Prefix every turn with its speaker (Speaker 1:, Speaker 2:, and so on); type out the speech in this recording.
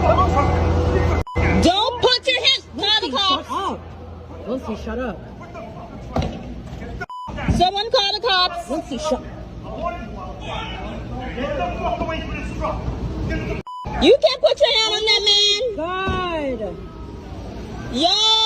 Speaker 1: Don't put your hands. Call the cops.
Speaker 2: Shut up. Lucy, shut up.
Speaker 1: Someone call the cops.
Speaker 2: Lucy, shut up.
Speaker 1: You can't put your hand on that man.
Speaker 2: God.
Speaker 1: Yo.